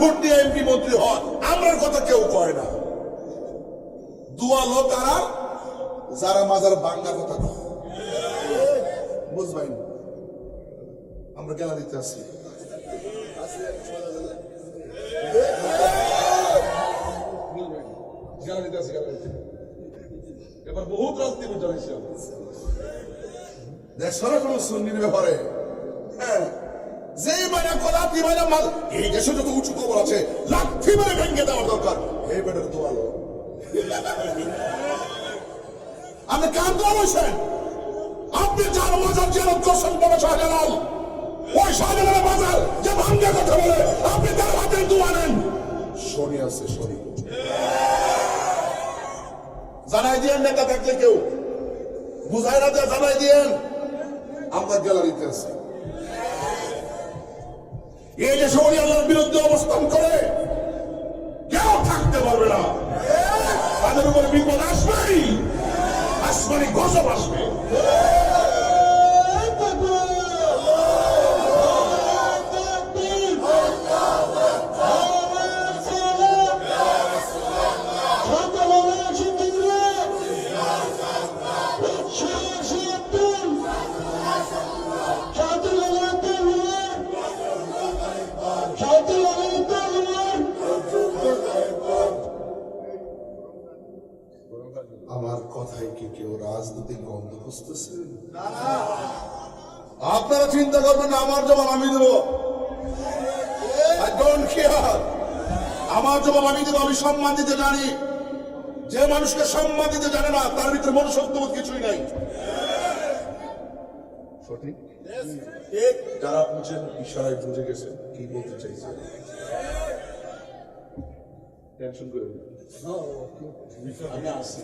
Vote দিয়ে MP মন্ত্রী হয়, আমরার কথা কেউ কয় না। দুয়া লোক আর যারা মাজার বাঙ্গার কথা কয়, বুঝবেন? আমরা গ্যালারিতে আছি, গ্যালারিতে আছি, গ্যালারিতে। এবার বহুত রাজনীতি বুঝাইছি দেখছো না কোন সুন্নির ব্যাপারে? হ্যাঁ, যে মানে কলাতি মানে মাল, এই দেশে যত উঁচু কবর আছে লাঠি মেরে ভেঙে দেওয়ার দরকার। এই বেটার দোয়ালো আপনি কার দোয়া বলছেন? আপনি যার মাজার জিয়ারত করছেন বড় শাহজালাল, ওই শাহজালালের মাজার যে ভাঙ্গে কথা বলে আপনি তার হাতে দোয়া নেন। শনি আছে, শনি জানাই দিয়েন। নেতা থাকলে কেউ বুঝায় না, জানাই দিয়েন। আমরা গ্যালারিতে আছি। এই যে শনি আল্লাহর বিরুদ্ধে অবস্থান করে কেউ থাকতে পারবে না। তাদের উপরে বিপদ আসবেই, আসমানি গজব আসবে। আমার কথায় কি কেউ রাজনৈতিক গন্ধ খুঁজতেছে? আপনারা চিন্তা করবেন না, আমার জবাব আমি দেব। আমার জবাব আমি দেব। আমি সম্মান দিতে জানি। যে মানুষকে সম্মান দিতে জানে না তার ভিতরে মনুষ্যত্ববোধ কিছুই নাই। সঠিক? যারা বুঝেন ইশারায় বুঝে গেছেন কি বলতে চাইছে। টেনশন করে আমি আসছি।